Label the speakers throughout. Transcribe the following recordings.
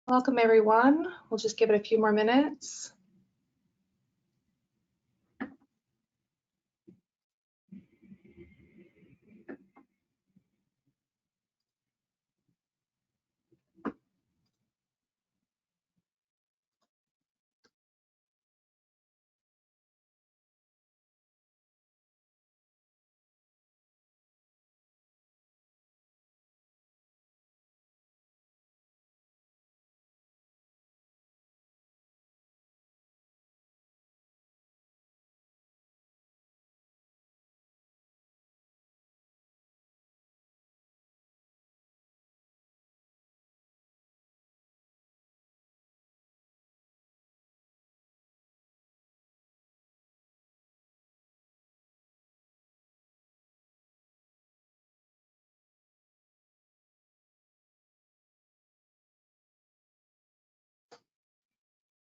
Speaker 1: Welcome everyone. We'll just give it a few more minutes.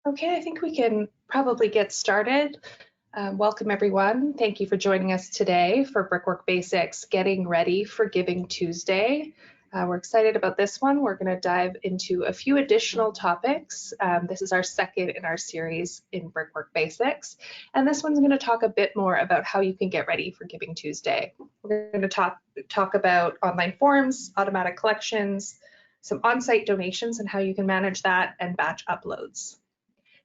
Speaker 1: Okay, I think we can probably get started. Welcome everyone. Thank you for joining us today for Brickwork Basics, Getting Ready for Giving Tuesday. We're excited about this one. We're going to dive into a few additional topics. This is our second in our series in Brickwork Basics. And this one's going to talk a bit more about how you can get ready for Giving Tuesday. We're going to talk about online forms, automatic collections, some on-site donations and how you can manage that, and batch uploads.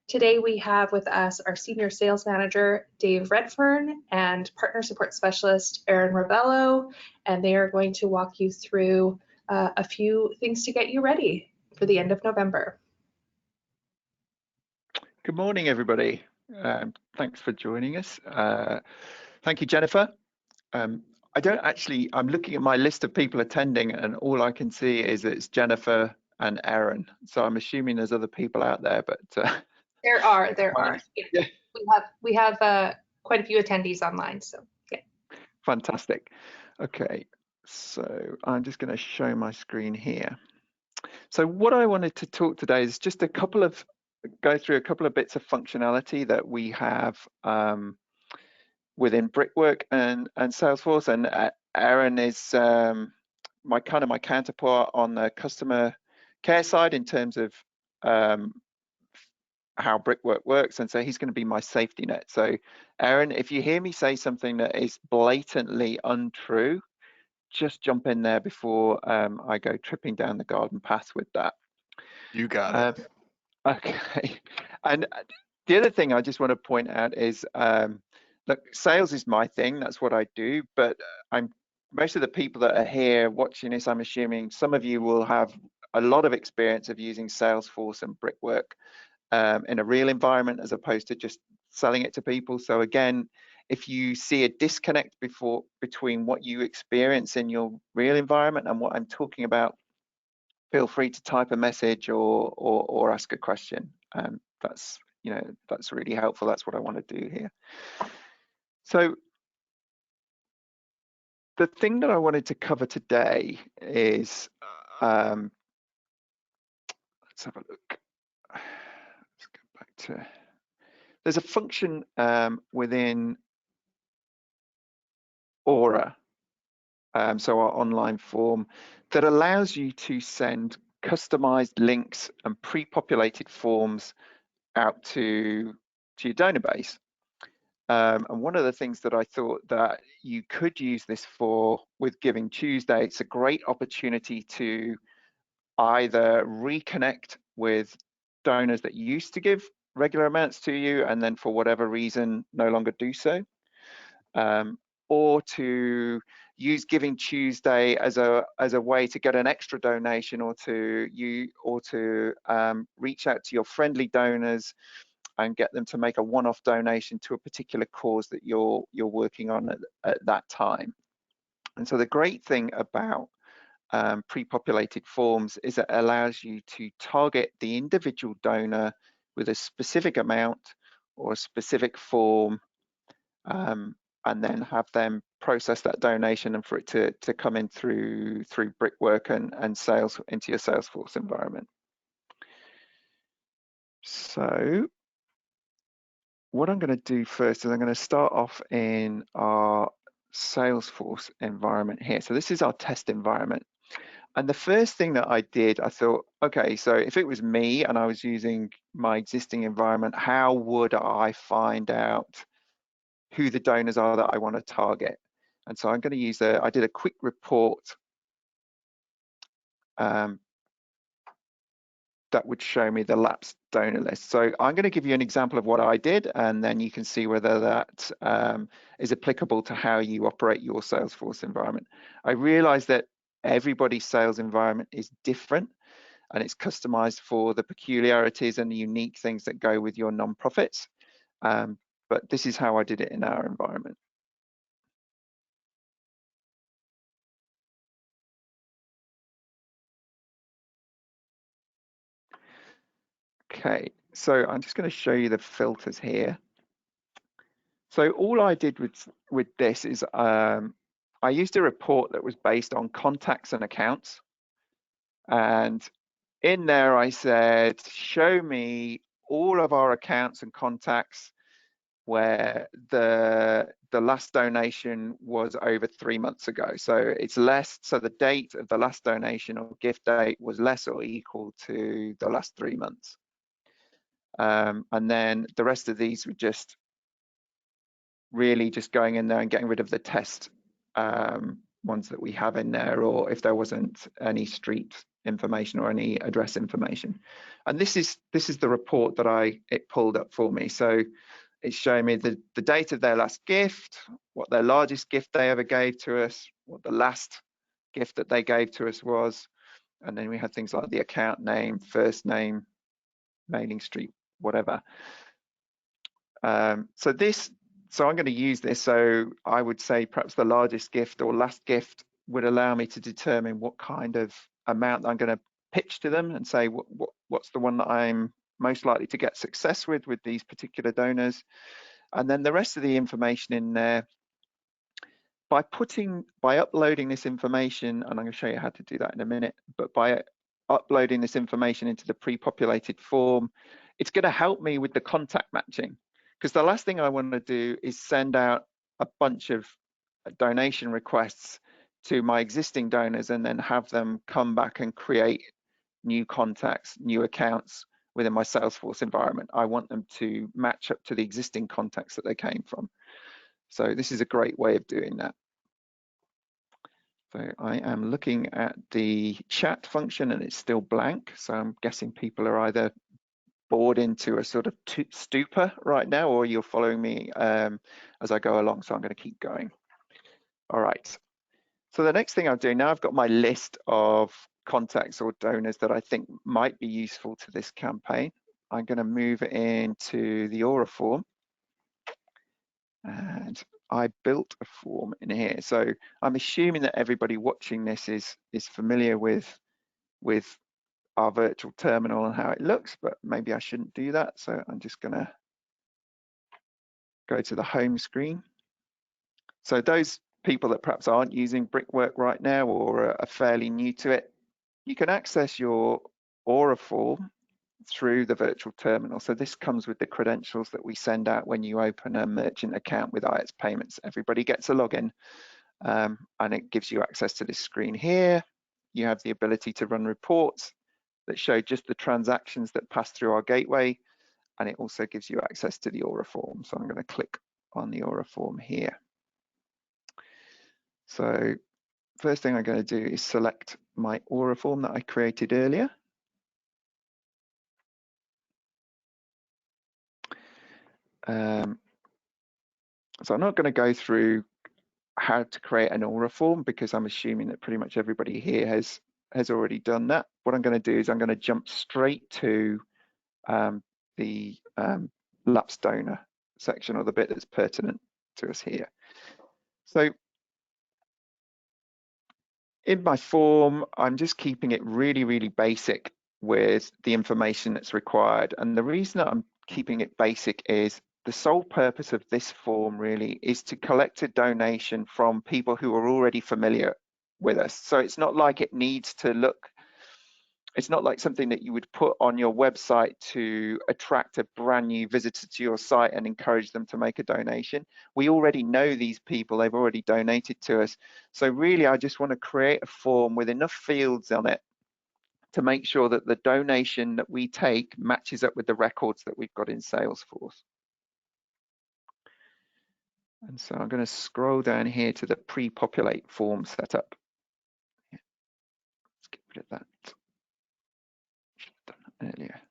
Speaker 1: Today we have with us our Senior Sales Manager, Dave Redfern, and Partner Support Specialist, Erin Ravello, and they are going to walk you through a few things to get you ready for the end of November.
Speaker 2: Good morning, everybody. Thanks for joining us. Thank you, Jennifer. I'm looking at my list of people attending, and all I can see is it's Jennifer and Erin. So I'm assuming there's other people out there, but
Speaker 1: there are. Yeah. We have quite a few attendees online, so yeah.
Speaker 2: Fantastic. Okay, so I'm just going to show my screen here. So what I wanted to talk today is just go through a couple of bits of functionality that we have within Brickwork and Salesforce, and Erin is my counterpart on the customer care side in terms of how Brickwork works, and so he's going to be my safety net. So Erin, if you hear me say something that is blatantly untrue, just jump in there before I go tripping down the garden path with that.
Speaker 3: You got it.
Speaker 2: Okay. And the other thing I just want to point out is, look, sales is my thing. That's what I do. But most of the people that are here watching this, I'm assuming some of you will have a lot of experience of using Salesforce and Brickwork in a real environment as opposed to just selling it to people. So again, if you see a disconnect between what you experience in your real environment and what I'm talking about, feel free to type a message or ask a question. That's really helpful. That's what I want to do here. So the thing that I wanted to cover today is let's have a look. Let's go back to. There's a function within Aura, so our online form, that allows you to send customized links and pre-populated forms out to your donor base. And one of the things that I thought that you could use this for with Giving Tuesday, it's a great opportunity to either reconnect with donors that used to give regular amounts to you and then for whatever reason no longer do so, or to use Giving Tuesday as a way to get an extra donation, or to reach out to your friendly donors and get them to make a one-off donation to a particular cause that you're working on at that time. And so the great thing about pre-populated forms is it allows you to target the individual donor with a specific amount or a specific form, and then have them process that donation and for it to come in through Brickwork and sales into your Salesforce environment. So what I'm going to do first is I'm going to start off in our Salesforce environment here. So this is our test environment. And the first thing that I did, I thought, okay, so if it was me and I was using my existing environment, how would I find out who the donors are that I want to target? And so I'm going to use I did a quick report that would show me the lapsed donor list. So I'm going to give you an example of what I did, and then you can see whether that is applicable to how you operate your Salesforce environment. I realized that everybody's sales environment is different, and it's customized for the peculiarities and the unique things that go with your nonprofits. But this is how I did it in our environment. Okay, so I'm just going to show you the filters here. So all I did with this is I used a report that was based on contacts and accounts. And in there I said, show me all of our accounts and contacts where the last donation was over 3 months ago. So it's less, so the date of the last donation or gift date was less or equal to the last 3 months. And then the rest of these were just really just going in there and getting rid of the test ones that we have in there, or if there wasn't any street information or any address information. And this is the report that it pulled up for me. So it's showing me the date of their last gift, what their largest gift they ever gave to us, what the last gift that they gave to us was, and then we had things like the account name, first name, mailing street, whatever. So I'm going to use this. So I would say perhaps the largest gift or last gift would allow me to determine what kind of amount I'm going to pitch to them and say what's the one that I'm most likely to get success with these particular donors. And then the rest of the information in there, by uploading this information, and I'm going to show you how to do that in a minute, but by uploading this information into the pre-populated form, it's going to help me with the contact matching. Because the last thing I want to do is send out a bunch of donation requests to my existing donors and then have them come back and create new contacts, new accounts within my Salesforce environment. I want them to match up to the existing contacts that they came from. So this is a great way of doing that. So I am looking at the chat function and it's still blank. So I'm guessing people are either bored into a sort of stupor right now, or you're following me as I go along. So I'm going to keep going. All right. So the next thing I'll do, now I've got my list of contacts or donors that I think might be useful to this campaign. I'm going to move it into the Aura form. And I built a form in here. So I'm assuming that everybody watching this is familiar with our virtual terminal and how it looks, but maybe I shouldn't do that. So I'm just going to go to the home screen. So those people that perhaps aren't using Brickwork right now or are fairly new to it, you can access your Aura form through the virtual terminal. So this comes with the credentials that we send out when you open a merchant account with IX Payments. Everybody gets a login and it gives you access to this screen here. You have the ability to run reports that show just the transactions that pass through our gateway, and it also gives you access to the Aura form. So I'm going to click on the Aura form here. So first thing I'm going to do is select my Aura form that I created earlier. So I'm not going to go through how to create an Aura form because I'm assuming that pretty much everybody here has already done that. What I'm going to do is I'm going to jump straight to the lapsed donor section, or the bit that's pertinent to us here. So in my form, I'm just keeping it really, really basic with the information that's required. And the reason that I'm keeping it basic is the sole purpose of this form really is to collect a donation from people who are already familiar with us. So it's not like it needs to look It's not like something that you would put on your website to attract a brand new visitor to your site and encourage them to make a donation. We already know these people, they've already donated to us. So really, I just want to create a form with enough fields on it to make sure that the donation that we take matches up with the records that we've got in Salesforce. And so I'm going to scroll down here to the pre-populate form setup. Let's get rid of that. Should have done that earlier.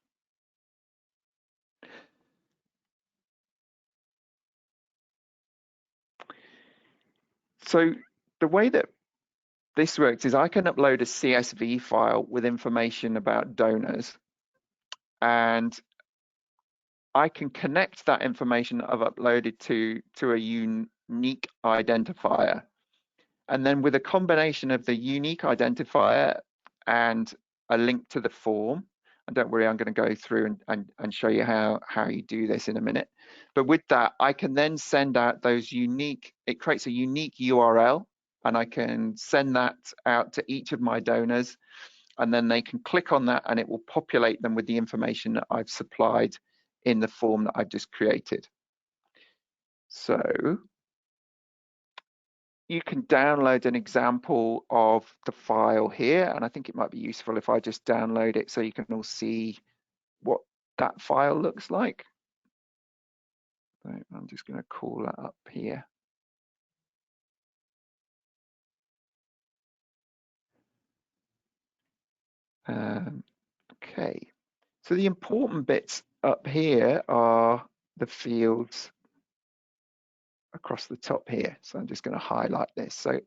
Speaker 2: So the way that this works is I can upload a CSV file with information about donors, and I can connect that information I've uploaded to a unique identifier. And then with a combination of the unique identifier and a link to the form, and don't worry, I'm going to go through and show you how you do this in a minute. But with that, I can then send out those unique, it creates a unique URL, and I can send that out to each of my donors, and then they can click on that and it will populate them with the information that I've supplied in the form that I've just created. So you can download an example of the file here, and I think it might be useful if I just download it so you can all see what that file looks like. So I'm just going to call that up here. Okay, so the important bits up here are the fields across the top here. So I'm just going to highlight this. So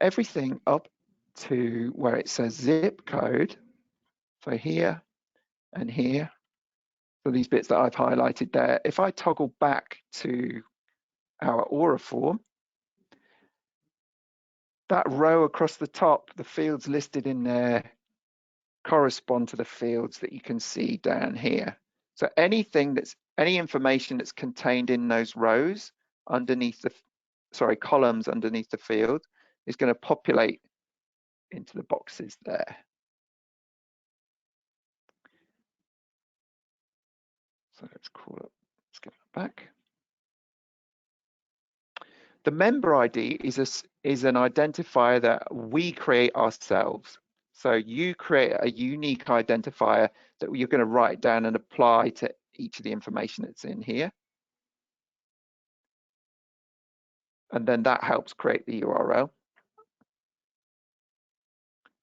Speaker 2: everything up to where it says zip code, so here and here, so these bits that I've highlighted there, if I toggle back to our Aura form, that row across the top, the fields listed in there correspond to the fields that you can see down here. So any information that's contained in those rows underneath the, columns underneath the field is going to populate into the boxes there. So let's get it back. The member ID is an identifier that we create ourselves. So you create a unique identifier that you're going to write down and apply to each of the information that's in here. And then that helps create the URL.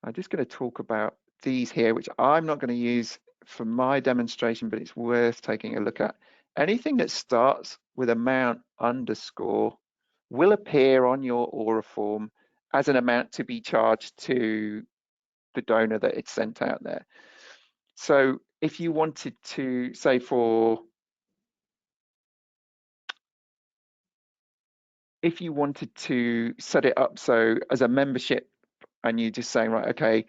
Speaker 2: I'm just going to talk about these here, which I'm not going to use for my demonstration, but it's worth taking a look at. Anything that starts with amount underscore will appear on your Aura form as an amount to be charged to the donor that it's sent out there. So if you wanted to say if you wanted to set it up so as a membership, and you just saying, right, okay,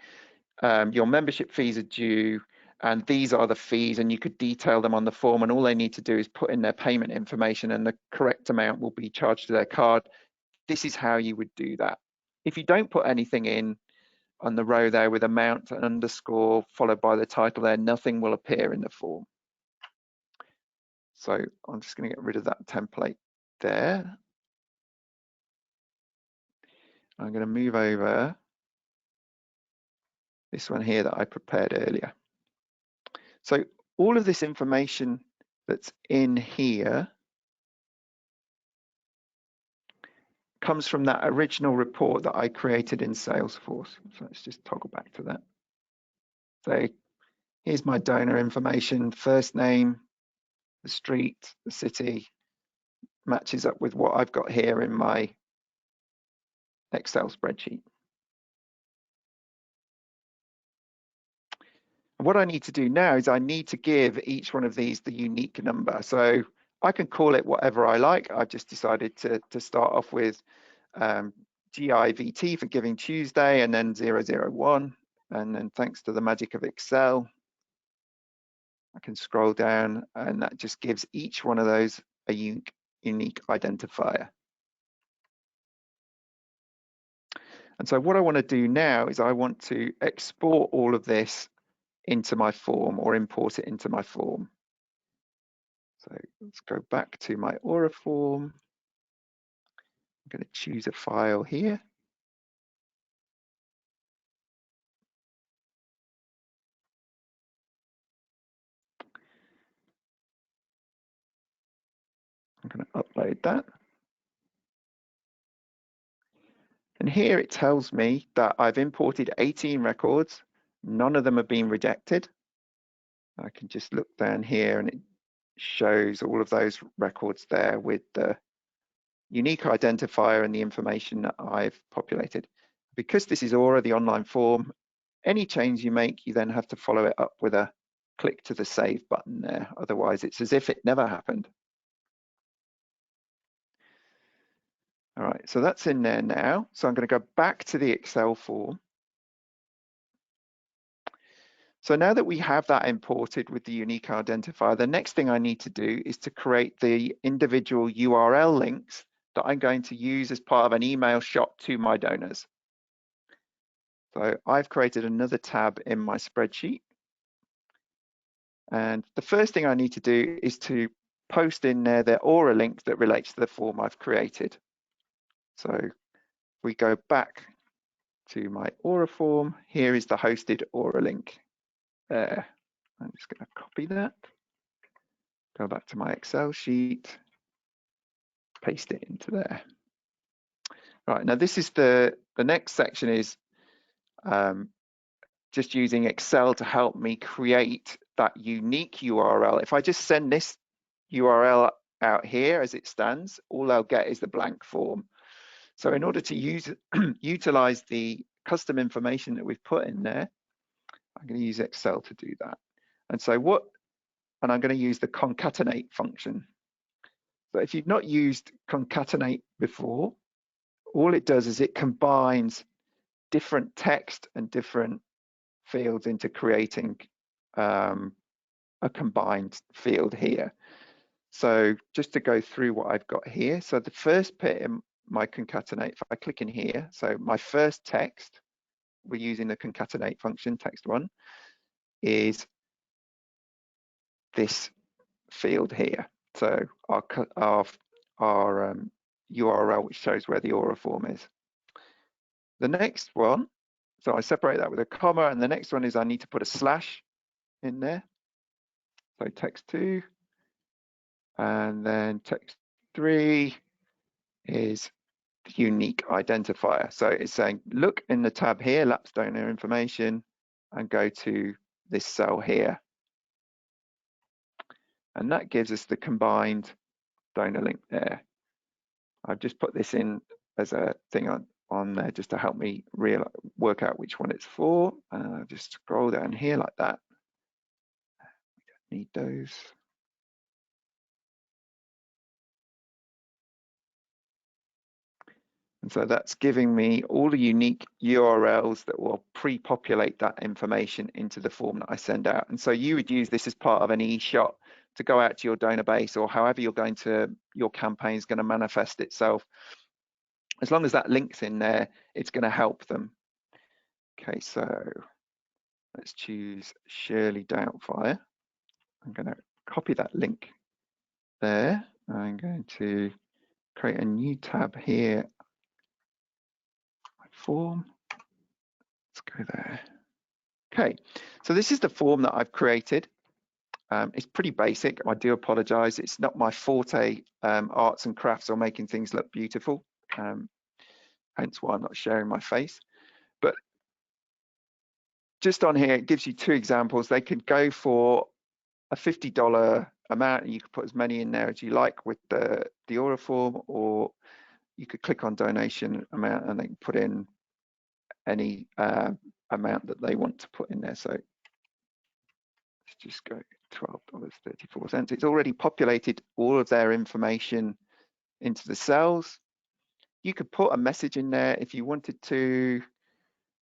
Speaker 2: your membership fees are due and these are the fees, and you could detail them on the form, and all they need to do is put in their payment information and the correct amount will be charged to their card. This is how you would do that. If you don't put anything in on the row there with amount and underscore followed by the title there, nothing will appear in the form. So I'm just going to get rid of that template there. I'm going to move over this one here that I prepared earlier. So all of this information that's in here comes from that original report that I created in Salesforce. So let's just toggle back to that. So here's my donor information, first name, the street, the city, matches up with what I've got here in my Excel spreadsheet. And what I need to do now is I need to give each one of these the unique number. So I can call it whatever I like. I've just decided to start off with GIVT for Giving Tuesday, and then 001. And then thanks to the magic of Excel, I can scroll down and that just gives each one of those a unique identifier. And so what I want to do now is I want to export all of this into my form or import it into my form. So let's go back to my Aura form. I'm going to choose a file here. I'm going to upload that. And here it tells me that I've imported 18 records. None of them have been rejected. I can just look down here and it shows all of those records there with the unique identifier and the information that I've populated. Because this is Aura, the online form, any change you make, you then have to follow it up with a click to the save button there. Otherwise, it's as if it never happened. All right, so that's in there now. So I'm going to go back to the Excel form. So now that we have that imported with the unique identifier, the next thing I need to do is to create the individual URL links that I'm going to use as part of an email shot to my donors. So I've created another tab in my spreadsheet. And the first thing I need to do is to post in there the Aura link that relates to the form I've created. So if we go back to my Aura form, here is the hosted Aura link there. I'm just going to copy that, go back to my Excel sheet, paste it into there. Right, now this is the next section is just using Excel to help me create that unique URL. If I just send this URL out here as it stands, all I'll get is the blank form. So in order to utilize the custom information that we've put in there, I'm going to use Excel to do that. And so and I'm going to use the concatenate function. So if you've not used concatenate before, all it does is it combines different text and different fields into creating a combined field here. So just to go through what I've got here. So the first bit in my concatenate, if I click in here, so my first text, we're using the concatenate function, text one, is this field here. So our URL, which shows where the Aura form is. The next one, so I separate that with a comma, and the next one is I need to put a slash in there. So text 2, and then text 3 is the unique identifier. So it's saying, look in the tab here, lapse donor information, and go to this cell here. And that gives us the combined donor link there. I've just put this in as a thing on there just to help me work out which one it's for. And I'll just scroll down here like that. We don't need those. And so that's giving me all the unique URLs that will pre-populate that information into the form that I send out. And so you would use this as part of an e-shot to go out to your donor base, or however your campaign is going to manifest itself. As long as that link's in there, it's going to help them. Okay, so let's choose Shirley Doubtfire. I'm going to copy that link there. I'm going to create a new tab here. Form. Let's go there. Okay, so this is the form that I've created. It's pretty basic. I do apologize. It's not my forte, arts and crafts or making things look beautiful. Hence why I'm not sharing my face. But just on here, it gives you two examples. They could go for a $50 amount, and you could put as many in there as you like with the Aura form, or you could click on donation amount and they can put in any amount that they want to put in there. So let's just go $12.34. It's already populated all of their information into the cells. You could put a message in there if you wanted to.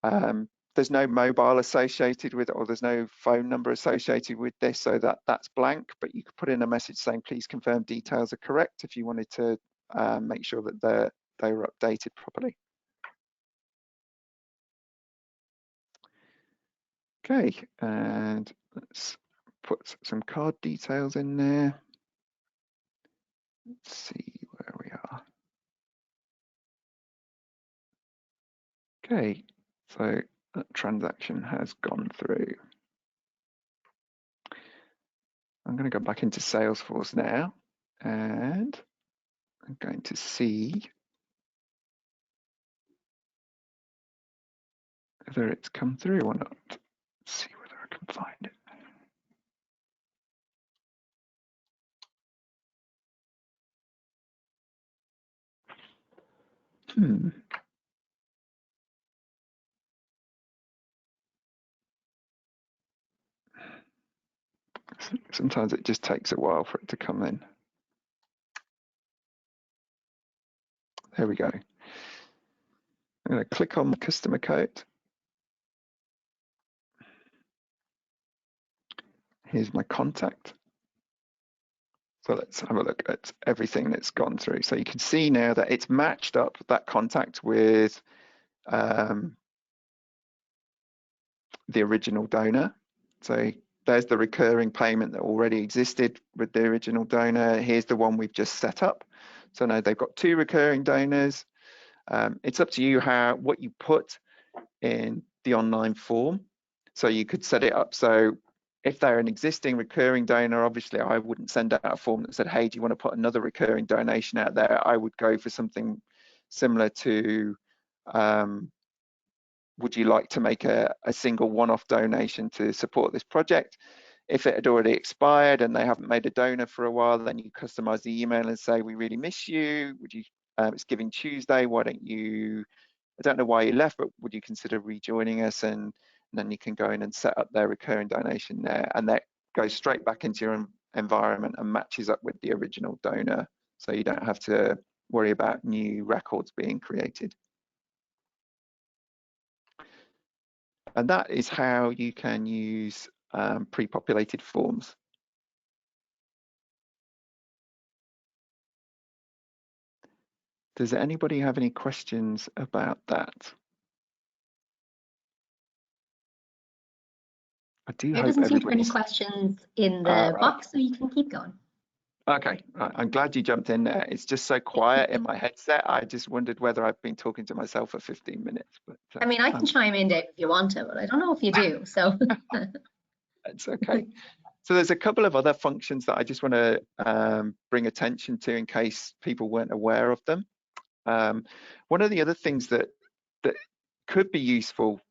Speaker 2: There's no mobile associated with it, or there's no phone number associated with this, so that's blank, but you could put in a message saying please confirm details are correct if you wanted to make sure that they were updated properly. Okay, and let's put some card details in there. Let's see where we are. Okay, so that transaction has gone through. I'm going to go back into Salesforce now, and I'm going to see whether it's come through or not. Let's see whether I can find it. Sometimes it just takes a while for it to come in. There we go. I'm going to click on the customer code. Here's my contact. So let's have a look at everything that's gone through. So you can see now that it's matched up that contact with the original donor. So there's the recurring payment that already existed with the original donor. Here's the one we've just set up. So now they've got 2 recurring donors. It's up to you what you put in the online form. So you could set it up so if they're an existing recurring donor, obviously I wouldn't send out a form that said, hey, do you want to put another recurring donation out there? I would go for something similar to, would you like to make a single one-off donation to support this project? If it had already expired and they haven't made a donor for a while, then you customize the email and say, we really miss you. Would you, it's Giving Tuesday, why don't you, I don't know why you left, but would you consider rejoining us? And then you can go in and set up their recurring donation there, and that goes straight back into your environment and matches up with the original donor. So you don't have to worry about new records being created. And that is how you can use pre-populated forms. Does anybody have any questions about that? I do
Speaker 4: There
Speaker 2: hope
Speaker 4: doesn't seem to be any
Speaker 2: everybody's...
Speaker 4: questions in the box, so you can keep going.
Speaker 2: Okay, I'm glad you jumped in there. It's just so quiet in my headset. I just wondered whether I've been talking to myself for 15 minutes. But
Speaker 4: I mean, I can chime in, Dave, if you want to, but I don't know if you do, so.
Speaker 2: It's okay. So there's a couple of other functions that I just want to bring attention to in case people weren't aware of them. One of the other things that could be useful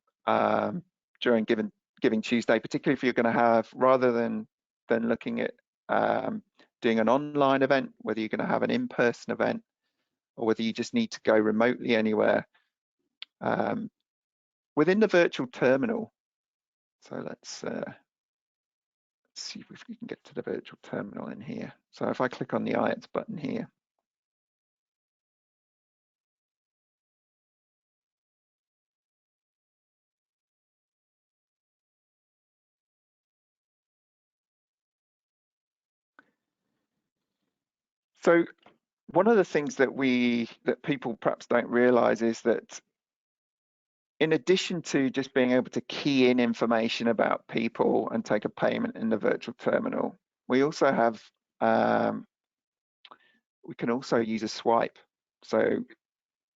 Speaker 2: during Giving Tuesday, particularly if you're going to have, rather than looking at doing an online event, whether you're going to have an in-person event or whether you just need to go remotely anywhere, within the virtual terminal. So let's see if we can get to the virtual terminal in here. So if I click on the IELTS button here, so one of the things that people perhaps don't realize is that in addition to just being able to key in information about people and take a payment in the virtual terminal, we also have, we can also use a swipe. So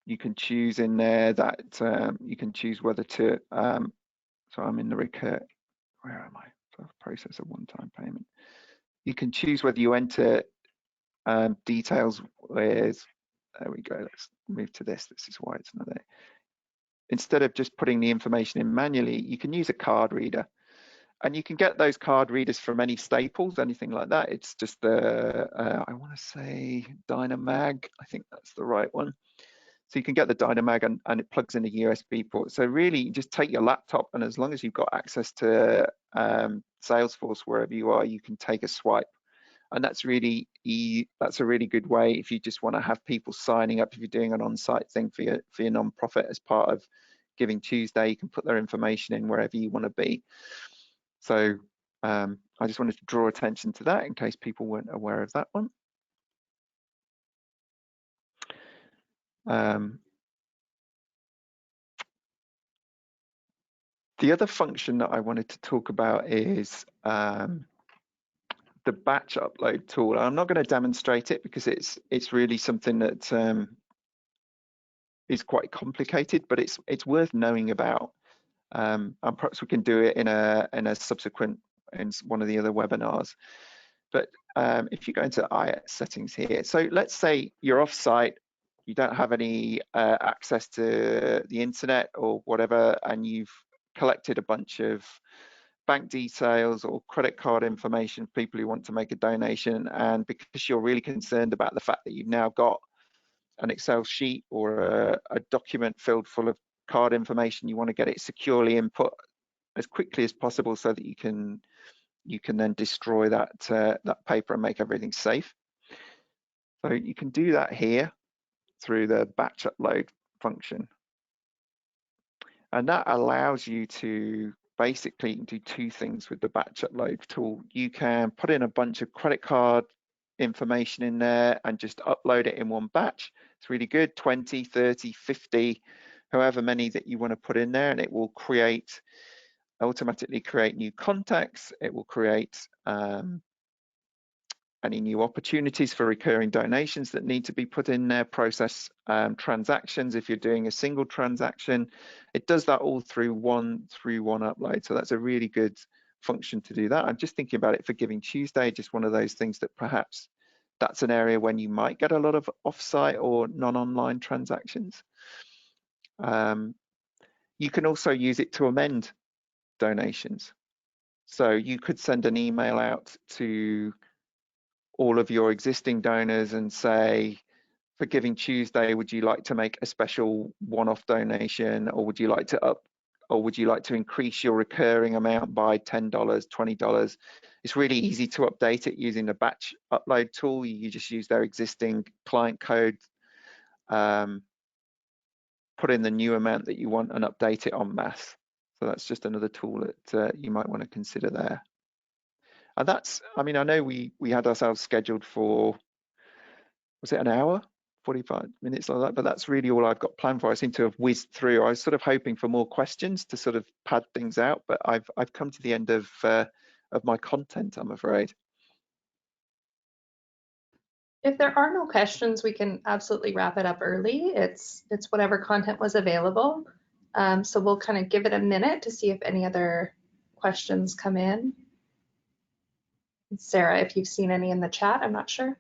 Speaker 2: you can choose in there that you can choose whether to, so I'm in the where am I? So process a one-time payment. You can choose whether you enter details with, there we go, let's move to this. This is why it's not there. Instead of just putting the information in manually, you can use a card reader. And you can get those card readers from any Staples, anything like that. It's just the, I want to say Dynamag, I think that's the right one. So you can get the Dynamag and it plugs in a USB port. So really, you just take your laptop, and as long as you've got access to Salesforce wherever you are, you can take a swipe. And that's really that's a really good way if you just want to have people signing up. If you're doing an on-site thing for your nonprofit as part of Giving Tuesday, you can put their information in wherever you want to be. So I just wanted to draw attention to that in case people weren't aware of that one. The other function that I wanted to talk about is the batch upload tool. I'm not going to demonstrate it because it's really something that is quite complicated, but it's worth knowing about. And perhaps we can do it in a subsequent, in one of the other webinars. But if you go into IETS settings here, so let's say you're off-site, you don't have any access to the internet or whatever, and you've collected a bunch of bank details or credit card information for people who want to make a donation, and because you're really concerned about the fact that you've now got an Excel sheet or a document filled full of card information, you want to get it securely input as quickly as possible so that you can then destroy that that paper and make everything safe. So you can do that here through the batch upload function, and that allows you to basically do two things with the batch upload tool. You can put in a bunch of credit card information in there and just upload it in one batch. It's really good, 20, 30, 50, however many that you want to put in there, and it will automatically create new contacts. It will create any new opportunities for recurring donations that need to be put in there, process transactions if you're doing a single transaction. It does that all through one upload. So that's a really good function to do that. I'm just thinking about it for Giving Tuesday, just one of those things that perhaps that's an area when you might get a lot of offsite or non-online transactions. You can also use it to amend donations. So you could send an email out to all of your existing donors and say, for Giving Tuesday, would you like to make a special one-off donation, or would you like to increase your recurring amount by $10, $20? It's really easy to update it using the batch upload tool. You just use their existing client code, put in the new amount that you want and update it en masse. So that's just another tool that you might want to consider there. And that's, I mean, I know we had ourselves scheduled for, was it an hour, 45 minutes like that? But that's really all I've got planned for. I seem to have whizzed through. I was sort of hoping for more questions to sort of pad things out, but I've come to the end of my content, I'm afraid.
Speaker 1: If there are no questions, we can absolutely wrap it up early. It's whatever content was available. So we'll kind of give it a minute to see if any other questions come in. Sarah, if you've seen any in the chat, I'm not sure.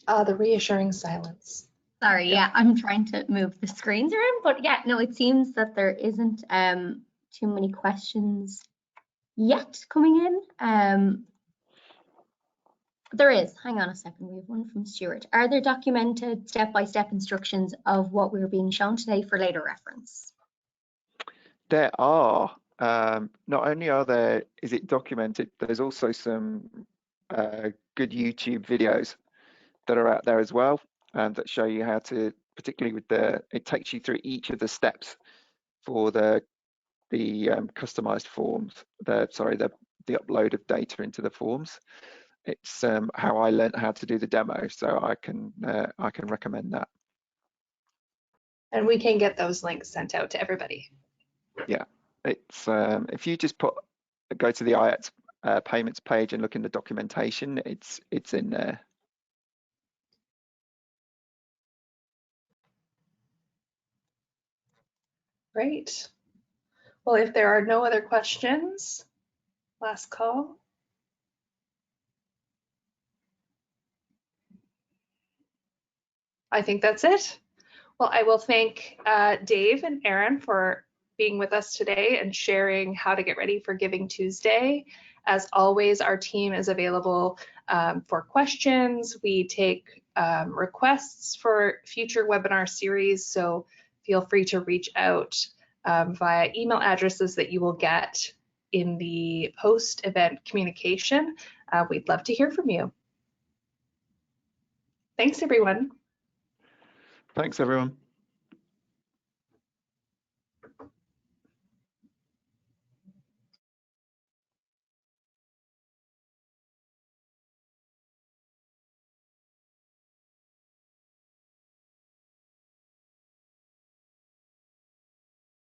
Speaker 1: The reassuring silence.
Speaker 4: Sorry, yeah, I'm trying to move the screens around, but yeah, no, it seems that there isn't too many questions yet coming in. There is, hang on a second, we have one from Stuart. Are there documented step-by-step instructions of what we're being shown today for later reference?
Speaker 2: There are, not only is it documented, there's also some good YouTube videos that are out there as well, that show you how to, particularly with it takes you through each of the steps for the customized forms, the upload of data into the forms. It's how I learned how to do the demo, so I can recommend that.
Speaker 1: And we can get those links sent out to everybody.
Speaker 2: Yeah, it's if you just go to the IETS payments page and look in the documentation, it's in there.
Speaker 1: Great. Well, if there are no other questions, last call. I think that's it. Well, I will thank Dave and Aaron for being with us today and sharing how to get ready for Giving Tuesday. As always, our team is available for questions. We take requests for future webinar series, so feel free to reach out via email addresses that you will get in the post-event communication. We'd love to hear from you. Thanks, everyone.
Speaker 2: Thanks, everyone.